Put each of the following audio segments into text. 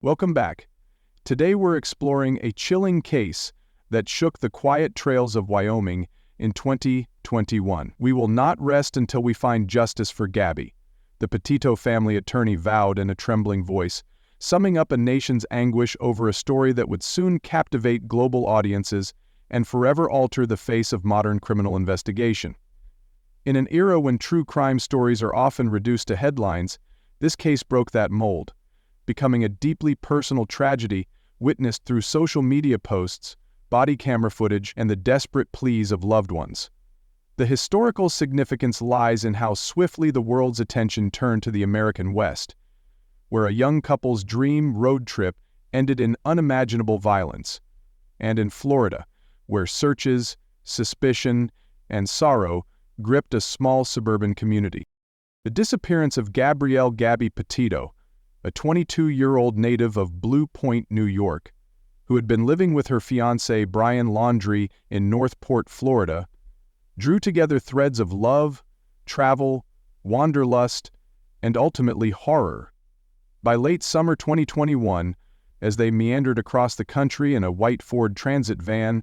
Welcome back. Today we're exploring a chilling case that shook the quiet trails of Wyoming in 2021. We will not rest until we find justice for Gabby, the Petito family attorney vowed in a trembling voice, summing up a nation's anguish over a story that would soon captivate global audiences and forever alter the face of modern criminal investigation. In an era when true crime stories are often reduced to headlines, this case broke that mold, becoming a deeply personal tragedy witnessed through social media posts, body camera footage, and the desperate pleas of loved ones. The historical significance lies in how swiftly the world's attention turned to the American West, where a young couple's dream road trip ended in unimaginable violence, and in Florida, where searches, suspicion, and sorrow gripped a small suburban community. The disappearance of Gabby Petito, a 22-year-old native of Blue Point, New York, who had been living with her fiancé Brian Laundrie in Northport, Florida, drew together threads of love, travel, wanderlust, and ultimately horror. By late summer 2021, as they meandered across the country in a white Ford Transit van,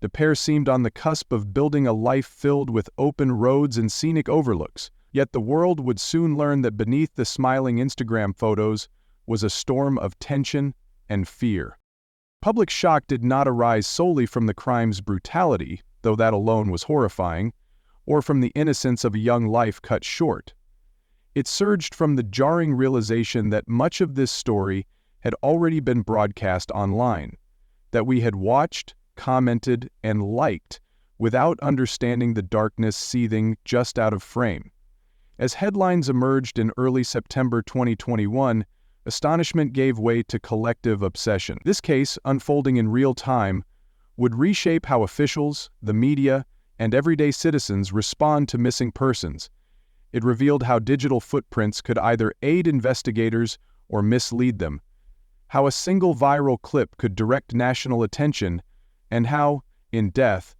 the pair seemed on the cusp of building a life filled with open roads and scenic overlooks. Yet the world would soon learn that beneath the smiling Instagram photos was a storm of tension and fear. Public shock did not arise solely from the crime's brutality, though that alone was horrifying, or from the innocence of a young life cut short. It surged from the jarring realization that much of this story had already been broadcast online, that we had watched, commented, and liked without understanding the darkness seething just out of frame. As headlines emerged in early September 2021, astonishment gave way to collective obsession. This case, unfolding in real time, would reshape how officials, the media, and everyday citizens respond to missing persons. It revealed how digital footprints could either aid investigators or mislead them, how a single viral clip could direct national attention, and how, in death,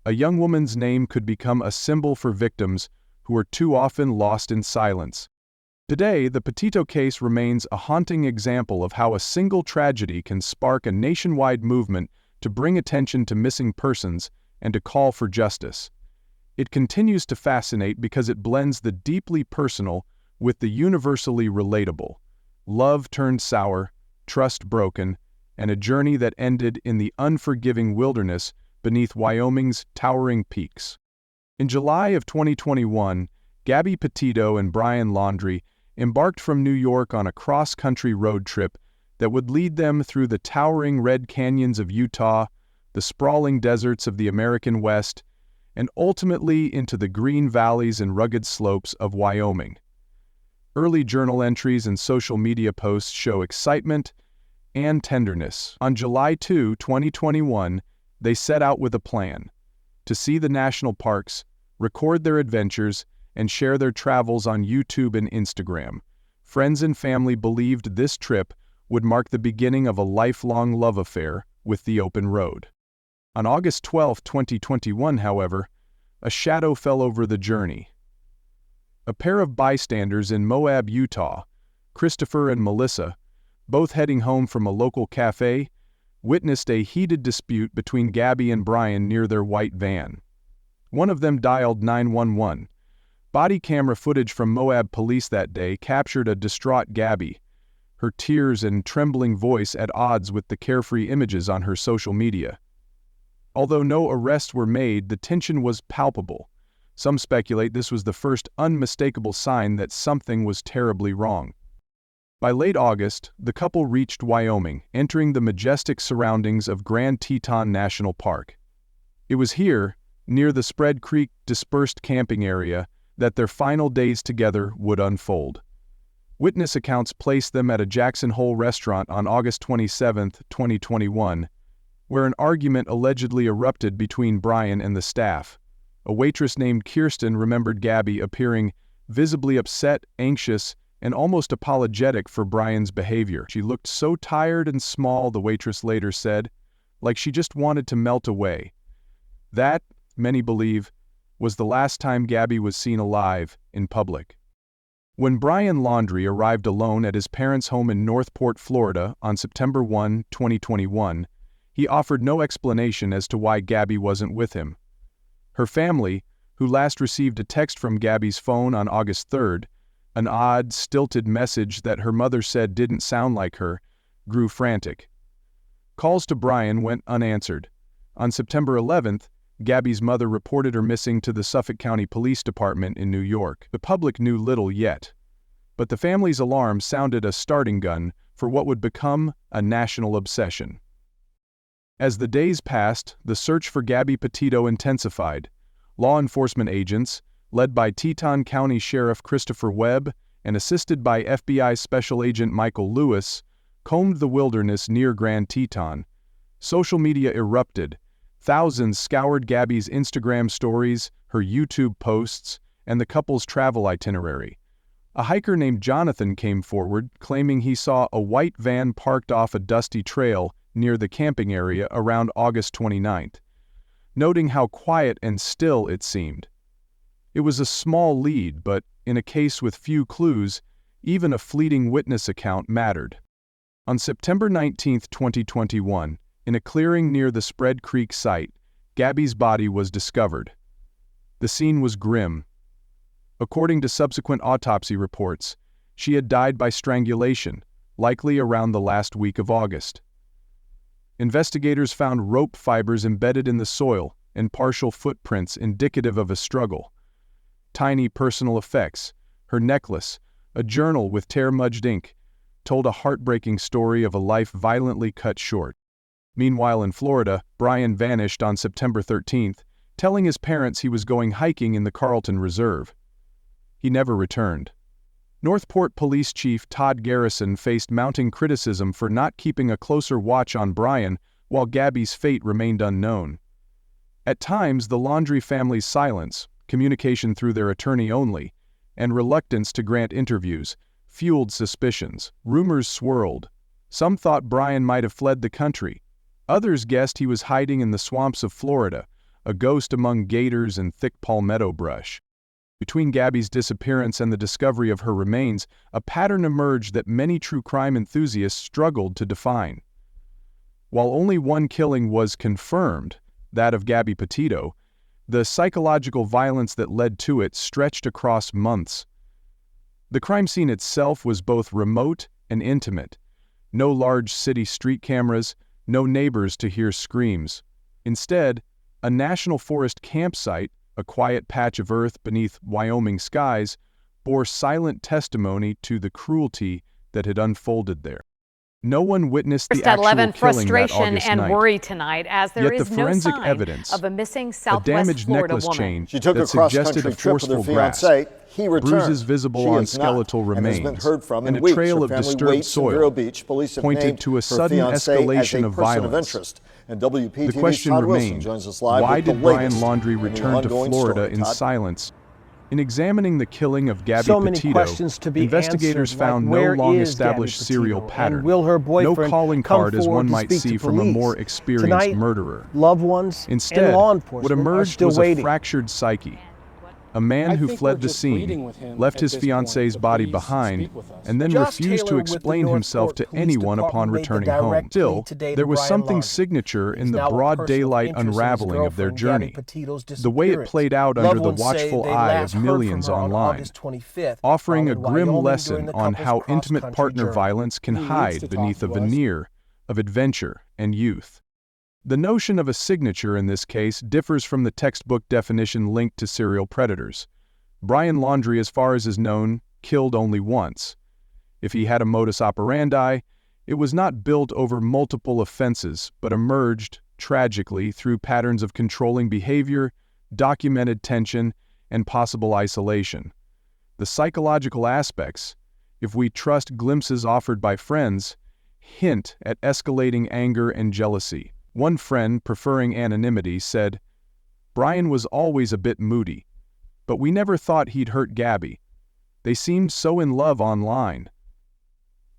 a young woman's name could become a symbol for victims who are too often lost in silence. Today, the Petito case remains a haunting example of how a single tragedy can spark a nationwide movement to bring attention to missing persons and to call for justice. It continues to fascinate because it blends the deeply personal with the universally relatable. Love turned sour, trust broken, and a journey that ended in the unforgiving wilderness beneath Wyoming's towering peaks. In July of 2021, Gabby Petito and Brian Laundrie embarked from New York on a cross-country road trip that would lead them through the towering red canyons of Utah, the sprawling deserts of the American West, and ultimately into the green valleys and rugged slopes of Wyoming. Early journal entries and social media posts show excitement and tenderness. On July 2, 2021, they set out with a plan: to see the national parks, record their adventures, and share their travels on YouTube and Instagram. Friends and family believed this trip would mark the beginning of a lifelong love affair with the open road. On August 12, 2021, however, a shadow fell over the journey. A pair of bystanders in Moab, Utah, Christopher and Melissa, both heading home from a local cafe, witnessed a heated dispute between Gabby and Brian near their white van. One of them dialed 911. Body camera footage from Moab police that day captured a distraught Gabby, her tears and trembling voice at odds with the carefree images on her social media. Although no arrests were made, the tension was palpable. Some speculate this was the first unmistakable sign that something was terribly wrong. By late August, the couple reached Wyoming, entering the majestic surroundings of Grand Teton National Park. It was here, near the Spread Creek dispersed camping area, that their final days together would unfold. Witness accounts placed them at a Jackson Hole restaurant on August 27, 2021, where an argument allegedly erupted between Brian and the staff. A waitress named Kirsten remembered Gabby appearing visibly upset, anxious, and almost apologetic for Brian's behavior. She looked so tired and small, the waitress later said, like she just wanted to melt away. That, many believe, was the last time Gabby was seen alive in public. When Brian Laundrie arrived alone at his parents' home in Northport, Florida on September 1, 2021, he offered no explanation as to why Gabby wasn't with him. Her family, who last received a text from Gabby's phone on August 3rd, an odd, stilted message that her mother said didn't sound like her, grew frantic. Calls to Brian went unanswered. On September 11th, Gabby's mother reported her missing to the Suffolk County Police Department in New York. The public knew little yet, but the family's alarm sounded a starting gun for what would become a national obsession. As the days passed, the search for Gabby Petito intensified. Law enforcement agents, led by Teton County Sheriff Christopher Webb and assisted by FBI Special Agent Michael Lewis, combed the wilderness near Grand Teton. Social media erupted. Thousands scoured Gabby's Instagram stories, her YouTube posts, and the couple's travel itinerary. A hiker named Jonathan came forward, claiming he saw a white van parked off a dusty trail near the camping area around August 29th, noting how quiet and still it seemed. It was a small lead, but in a case with few clues, even a fleeting witness account mattered. On September 19, 2021, in a clearing near the Spread Creek site, Gabby's body was discovered. The scene was grim. According to subsequent autopsy reports, she had died by strangulation, likely around the last week of August. Investigators found rope fibers embedded in the soil and partial footprints indicative of a struggle. Tiny personal effects, her necklace, a journal with tear-smudged ink, told a heartbreaking story of a life violently cut short. Meanwhile in Florida, Brian vanished on September 13th, telling his parents he was going hiking in the Carlton Reserve. He never returned. Northport Police Chief Todd Garrison faced mounting criticism for not keeping a closer watch on Brian while Gabby's fate remained unknown. At times, the Laundrie family's silence, communication through their attorney only, and reluctance to grant interviews fueled suspicions. Rumors swirled. Some thought Brian might have fled the country. Others guessed he was hiding in the swamps of Florida, a ghost among gators and thick palmetto brush. Between Gabby's disappearance and the discovery of her remains, a pattern emerged that many true crime enthusiasts struggled to define. While only one killing was confirmed, that of Gabby Petito, the psychological violence that led to it stretched across months. The crime scene itself was both remote and intimate. No large city street cameras, no neighbors to hear screams. Instead, a national forest campsite, a quiet patch of earth beneath Wyoming skies, bore silent testimony to the cruelty that had unfolded there. No one witnessed the actual killing that frustration August and night. worry tonight as there Yet is the no forensic sign evidence, of a missing a Southwest damaged Florida necklace woman. chain She took that a suggested cross-country a trip with her forceful grasp, fiancé. He returned. bruises visible She on is not, skeletal and has remains, been heard from and in a weeks. trail Her of family disturbed waits in Vero soil Beach. Police have pointed named to a her sudden fiancé escalation as a of person of violence. interest. And The WPTV's question Todd Wilson remained, joins us live why with the did Brian latest Laundrie in the return to ongoing Florida story. in Todd? silence? In examining the killing of Gabby So many Petito, questions to be investigators answered, found like, no where is long-established Gabby serial Petito, pattern, and will her no boyfriend calling come card as forward one to might speak see to from a police? more experienced Tonight, murderer. loved ones Instead, and law what enforcement are emerged still was waiting. a fractured psyche. A man I who think fled we're the just pleading scene, with him left at his this point fiancée's to body please behind, speak with us. and then Josh refused to Taylor with the explain himself to Northport Police anyone upon Department made the returning home. direct Still, plea today to there was Brian something Laundrie. signature in He's the now a broad person of daylight interest in his unraveling of their girlfriend, Gabby journey. Petito's The way it disappearance. played out Loved under the ones say watchful they eye last of heard millions from her on online, August 25th, offering while a in grim Wyoming lesson during the on couple's how intimate cross-country partner journey. violence can He needs hide to beneath a talk to us. veneer of adventure and youth. The notion of a signature in this case differs from the textbook definition linked to serial predators. Brian Laundrie, as far as is known, killed only once. If he had a modus operandi, it was not built over multiple offenses, but emerged, tragically, through patterns of controlling behavior, documented tension, and possible isolation. The psychological aspects, if we trust glimpses offered by friends, hint at escalating anger and jealousy. One friend, preferring anonymity, said, "Brian was always a bit moody, but we never thought he'd hurt Gabby. They seemed so in love online."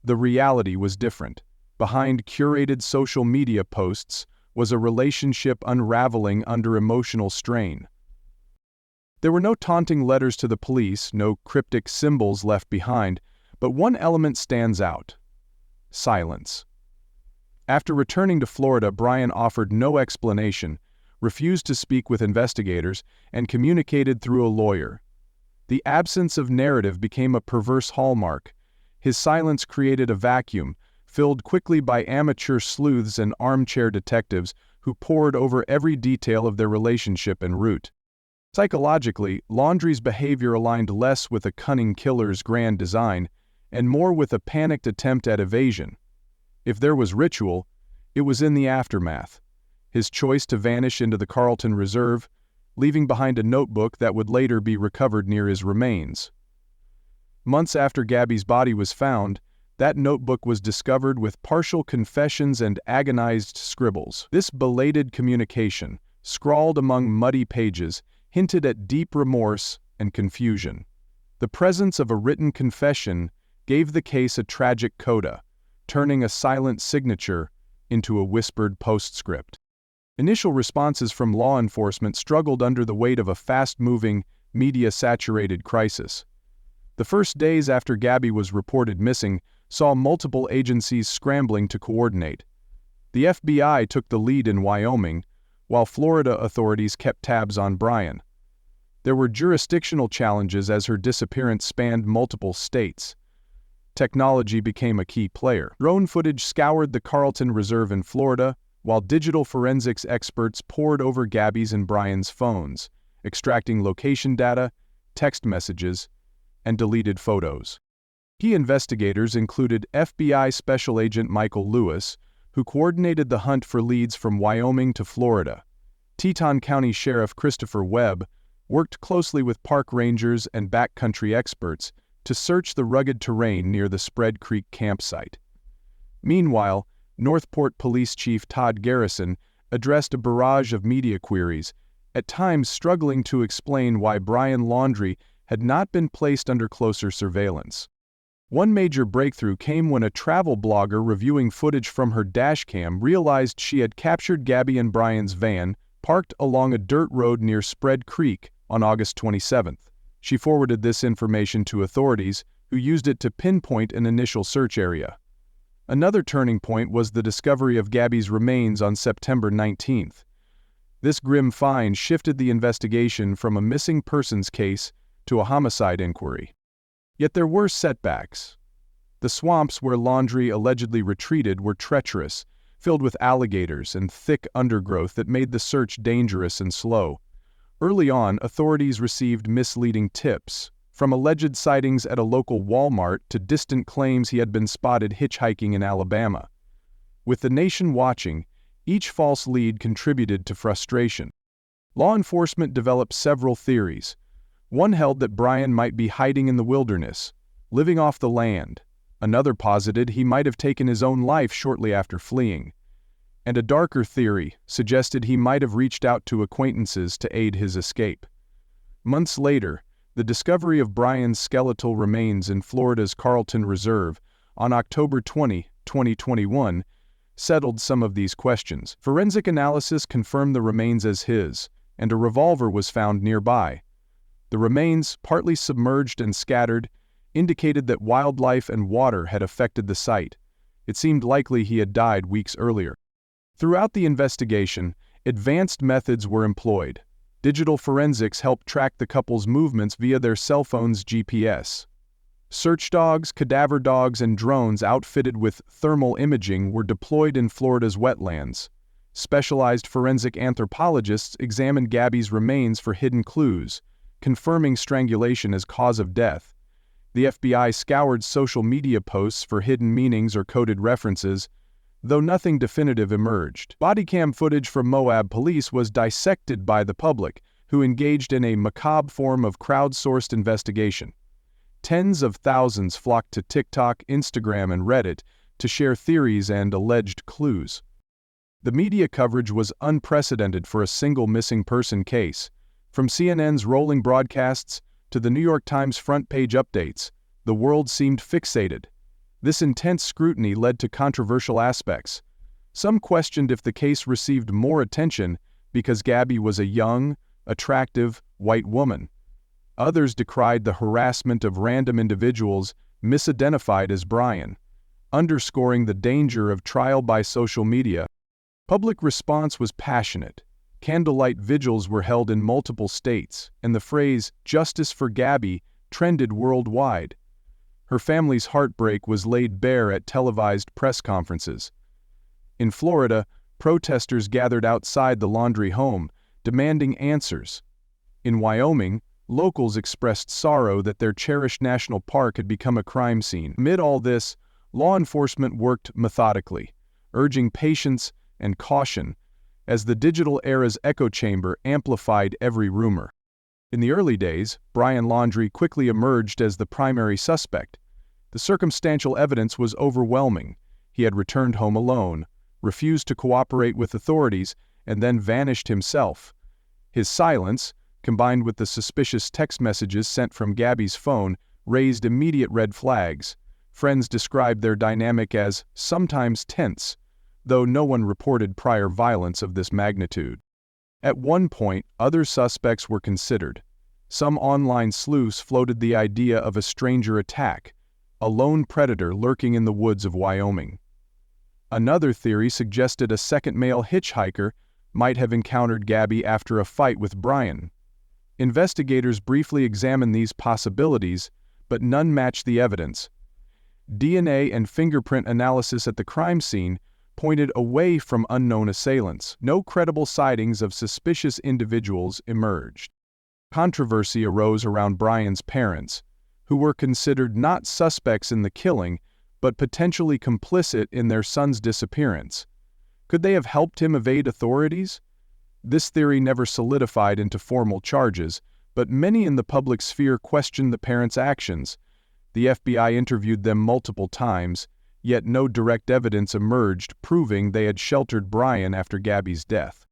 The reality was different. Behind curated social media posts was a relationship unraveling under emotional strain. There were no taunting letters to the police, no cryptic symbols left behind, but one element stands out: silence. After returning to Florida, Brian offered no explanation, refused to speak with investigators, and communicated through a lawyer. The absence of narrative became a perverse hallmark. His silence created a vacuum, filled quickly by amateur sleuths and armchair detectives who pored over every detail of their relationship en route. Psychologically, Laundrie's behavior aligned less with a cunning killer's grand design and more with a panicked attempt at evasion. If there was ritual, it was in the aftermath. His choice to vanish into the Carlton Reserve, leaving behind a notebook that would later be recovered near his remains. Months after Gabby's body was found, that notebook was discovered with partial confessions and agonized scribbles. This belated communication, scrawled among muddy pages, hinted at deep remorse and confusion. The presence of a written confession gave the case a tragic coda, turning a silent signature into a whispered postscript. Initial responses from law enforcement struggled under the weight of a fast-moving, media-saturated crisis. The first days after Gabby was reported missing saw multiple agencies scrambling to coordinate. The FBI took the lead in Wyoming, while Florida authorities kept tabs on Brian. There were jurisdictional challenges as her disappearance spanned multiple states. Technology became a key player. Drone footage scoured the Carlton Reserve in Florida, while digital forensics experts pored over Gabby's and Brian's phones, extracting location data, text messages, and deleted photos. Key investigators included FBI Special Agent Michael Lewis, who coordinated the hunt for leads from Wyoming to Florida. Teton County Sheriff Christopher Webb worked closely with park rangers and backcountry experts to search the rugged terrain near the Spread Creek campsite. Meanwhile, Northport Police Chief Todd Garrison addressed a barrage of media queries, at times struggling to explain why Brian Laundrie had not been placed under closer surveillance. One major breakthrough came when a travel blogger reviewing footage from her dashcam realized she had captured Gabby and Brian's van parked along a dirt road near Spread Creek on August 27th. She forwarded this information to authorities, who used it to pinpoint an initial search area. Another turning point was the discovery of Gabby's remains on September 19th. This grim find shifted the investigation from a missing persons case to a homicide inquiry. Yet there were setbacks. The swamps where Laundrie allegedly retreated were treacherous, filled with alligators and thick undergrowth that made the search dangerous and slow. Early on, authorities received misleading tips, from alleged sightings at a local Walmart to distant claims he had been spotted hitchhiking in Alabama. With the nation watching, each false lead contributed to frustration. Law enforcement developed several theories. One held that Brian might be hiding in the wilderness, living off the land. Another posited he might have taken his own life shortly after fleeing. And a darker theory suggested he might have reached out to acquaintances to aid his escape. Months later, the discovery of Brian's skeletal remains in Florida's Carlton Reserve on October 20, 2021, settled some of these questions. Forensic analysis confirmed the remains as his, and a revolver was found nearby. The remains, partly submerged and scattered, indicated that wildlife and water had affected the site. It seemed likely he had died weeks earlier. Throughout the investigation, advanced methods were employed. Digital forensics helped track the couple's movements via their cell phones' GPS. Search dogs, cadaver dogs, and drones outfitted with thermal imaging were deployed in Florida's wetlands. Specialized forensic anthropologists examined Gabby's remains for hidden clues, confirming strangulation as cause of death. The FBI scoured social media posts for hidden meanings or coded references, though nothing definitive emerged. Bodycam footage from Moab police was dissected by the public, who engaged in a macabre form of crowdsourced investigation. Tens of thousands flocked to TikTok, Instagram, and Reddit to share theories and alleged clues. The media coverage was unprecedented for a single missing person case. From CNN's rolling broadcasts to the New York Times front-page updates, the world seemed fixated. This intense scrutiny led to controversial aspects. Some questioned if the case received more attention because Gabby was a young, attractive, white woman. Others decried the harassment of random individuals misidentified as Brian, underscoring the danger of trial by social media. Public response was passionate. Candlelight vigils were held in multiple states, and the phrase, "Justice for Gabby," trended worldwide. Her family's heartbreak was laid bare at televised press conferences. In Florida, protesters gathered outside the Laundrie home, demanding answers. In Wyoming, locals expressed sorrow that their cherished national park had become a crime scene. Amid all this, law enforcement worked methodically, urging patience and caution, as the digital era's echo chamber amplified every rumor. In the early days, Brian Laundrie quickly emerged as the primary suspect. The circumstantial evidence was overwhelming. He had returned home alone, refused to cooperate with authorities, and then vanished himself. His silence, combined with the suspicious text messages sent from Gabby's phone, raised immediate red flags. Friends described their dynamic as sometimes tense, though no one reported prior violence of this magnitude. At one point, other suspects were considered. Some online sleuths floated the idea of a stranger attack, a lone predator lurking in the woods of Wyoming. Another theory suggested a second male hitchhiker might have encountered Gabby after a fight with Brian. Investigators briefly examined these possibilities, but none matched the evidence. DNA and fingerprint analysis at the crime scene pointed away from unknown assailants. No credible sightings of suspicious individuals emerged. Controversy arose around Brian's parents, who were considered not suspects in the killing, but potentially complicit in their son's disappearance. Could they have helped him evade authorities? This theory never solidified into formal charges, but many in the public sphere questioned the parents' actions. The FBI interviewed them multiple times, yet no direct evidence emerged proving they had sheltered Brian after Gabby's death.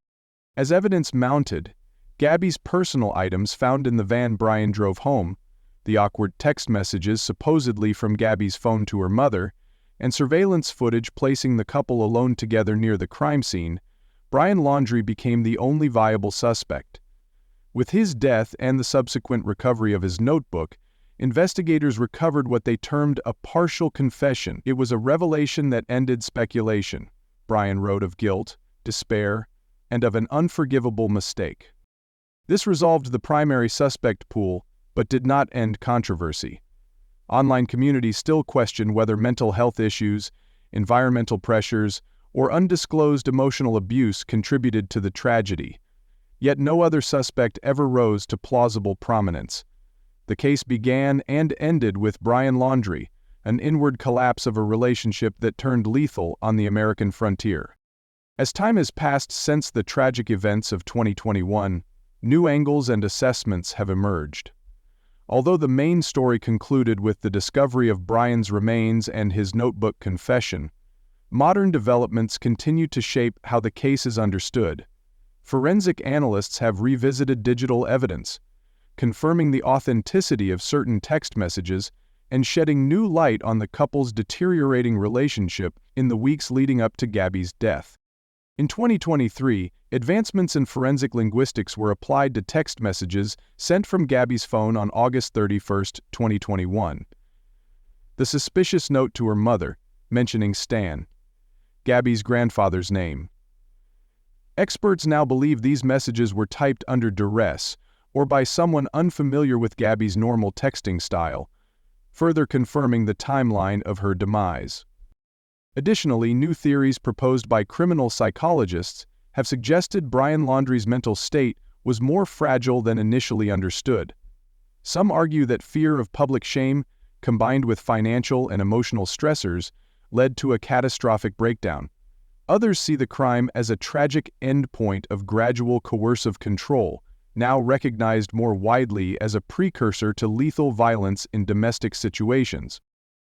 As evidence mounted, Gabby's personal items found in the van Brian drove home, the awkward text messages supposedly from Gabby's phone to her mother, and surveillance footage placing the couple alone together near the crime scene, Brian Laundrie became the only viable suspect. With his death and the subsequent recovery of his notebook, investigators recovered what they termed a partial confession. It was a revelation that ended speculation. Brian wrote of guilt, despair, and of an unforgivable mistake. This resolved the primary suspect pool, but did not end controversy. Online communities still question whether mental health issues, environmental pressures, or undisclosed emotional abuse contributed to the tragedy. Yet no other suspect ever rose to plausible prominence. The case began and ended with Brian Laundrie, an inward collapse of a relationship that turned lethal on the American frontier. As time has passed since the tragic events of 2021, new angles and assessments have emerged. Although the main story concluded with the discovery of Brian's remains and his notebook confession, modern developments continue to shape how the case is understood. Forensic analysts have revisited digital evidence, confirming the authenticity of certain text messages and shedding new light on the couple's deteriorating relationship in the weeks leading up to Gabby's death. In 2023, advancements in forensic linguistics were applied to text messages sent from Gabby's phone on August 31, 2021. The suspicious note to her mother, mentioning Stan, Gabby's grandfather's name. Experts now believe these messages were typed under duress or by someone unfamiliar with Gabby's normal texting style, further confirming the timeline of her demise. Additionally, new theories proposed by criminal psychologists have suggested Brian Laundrie's mental state was more fragile than initially understood. Some argue that fear of public shame, combined with financial and emotional stressors, led to a catastrophic breakdown. Others see the crime as a tragic endpoint of gradual coercive control, now recognized more widely as a precursor to lethal violence in domestic situations.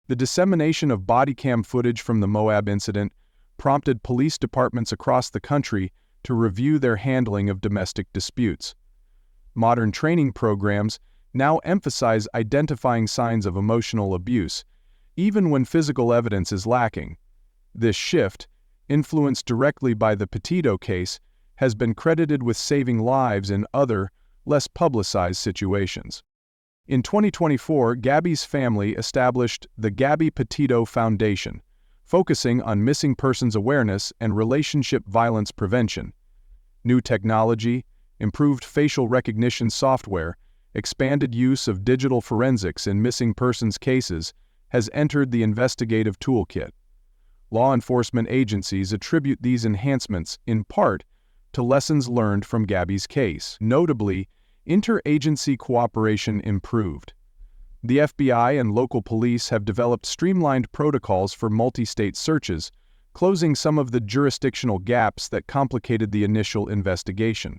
The dissemination of body cam footage from the Moab incident prompted police departments across the country to review their handling of domestic disputes. Modern training programs now emphasize identifying signs of emotional abuse, even when physical evidence is lacking. This shift, influenced directly by the Petito case, has been credited with saving lives in other, less publicized situations. In 2024, Gabby's family established the Gabby Petito Foundation, focusing on missing persons awareness and relationship violence prevention. New technology, improved facial recognition software, expanded use of digital forensics in missing persons cases has entered the investigative toolkit. Law enforcement agencies attribute these enhancements, in part, to lessons learned from Gabby's case. Notably, interagency cooperation improved. The FBI and local police have developed streamlined protocols for multi-state searches, closing some of the jurisdictional gaps that complicated the initial investigation.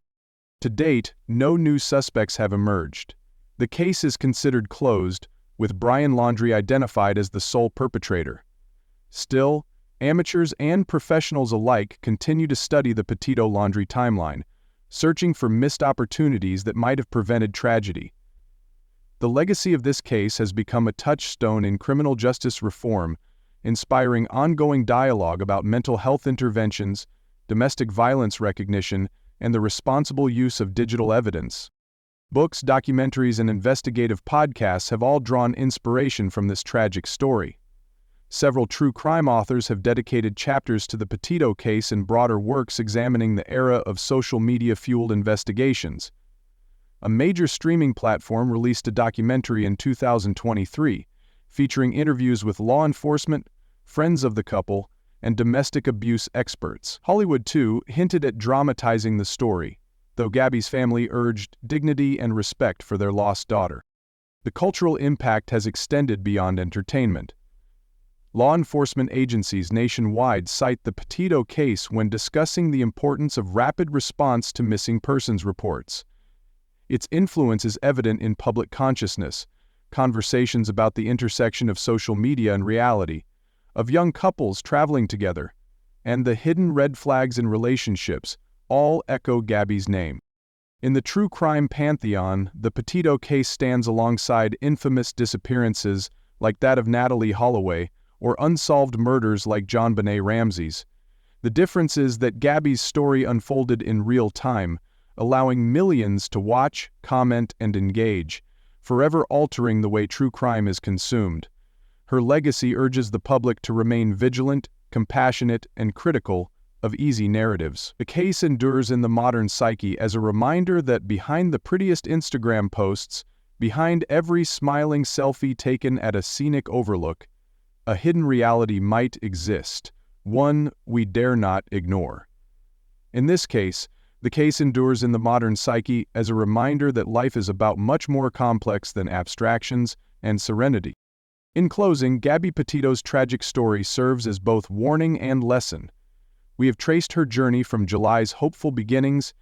To date, no new suspects have emerged. The case is considered closed, with Brian Laundrie identified as the sole perpetrator. Still, amateurs and professionals alike continue to study the Petito Laundrie timeline, searching for missed opportunities that might have prevented tragedy. The legacy of this case has become a touchstone in criminal justice reform, inspiring ongoing dialogue about mental health interventions, domestic violence recognition, and the responsible use of digital evidence. Books, documentaries, and investigative podcasts have all drawn inspiration from this tragic story. Several true crime authors have dedicated chapters to the Petito case and broader works examining the era of social media-fueled investigations. A major streaming platform released a documentary in 2023, featuring interviews with law enforcement, friends of the couple, and domestic abuse experts. Hollywood, too, hinted at dramatizing the story, though Gabby's family urged dignity and respect for their lost daughter. The cultural impact has extended beyond entertainment. Law enforcement agencies nationwide cite the Petito case when discussing the importance of rapid response to missing persons reports. Its influence is evident in public consciousness, conversations about the intersection of social media and reality, of young couples traveling together, and the hidden red flags in relationships, all echo Gabby's name. In the true crime pantheon, the Petito case stands alongside infamous disappearances like that of Natalee Holloway, or unsolved murders like JonBenet Ramsey's. The difference is that Gabby's story unfolded in real time, allowing millions to watch, comment, and engage, forever altering the way true crime is consumed. Her legacy urges the public to remain vigilant, compassionate, and critical of easy narratives. The case endures in the modern psyche as a reminder that behind the prettiest Instagram posts, behind every smiling selfie taken at a scenic overlook, a hidden reality might exist, one we dare not ignore. In this case, the case endures in the modern psyche as a reminder that life is about much more complex than abstractions and serenity. In closing, Gabby Petito's tragic story serves as both warning and lesson. We have traced her journey from July's hopeful beginnings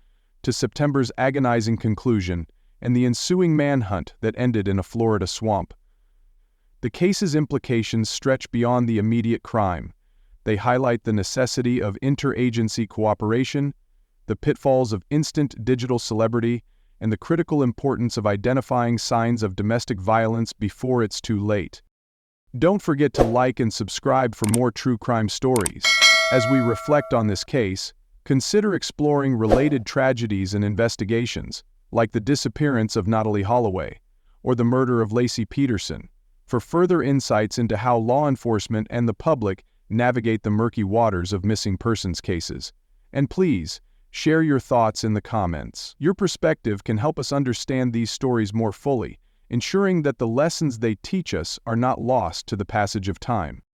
to September's agonizing conclusion and the ensuing manhunt that ended in a Florida swamp. The case's implications stretch beyond the immediate crime. They highlight the necessity of interagency cooperation, the pitfalls of instant digital celebrity, and the critical importance of identifying signs of domestic violence before it's too late. Don't forget to like and subscribe for more true crime stories. As we reflect on this case, consider exploring related tragedies and investigations, like the disappearance of Natalee Holloway or the murder of Laci Peterson, for further insights into how law enforcement and the public navigate the murky waters of missing persons cases. And please, share your thoughts in the comments. Your perspective can help us understand these stories more fully, ensuring that the lessons they teach us are not lost to the passage of time.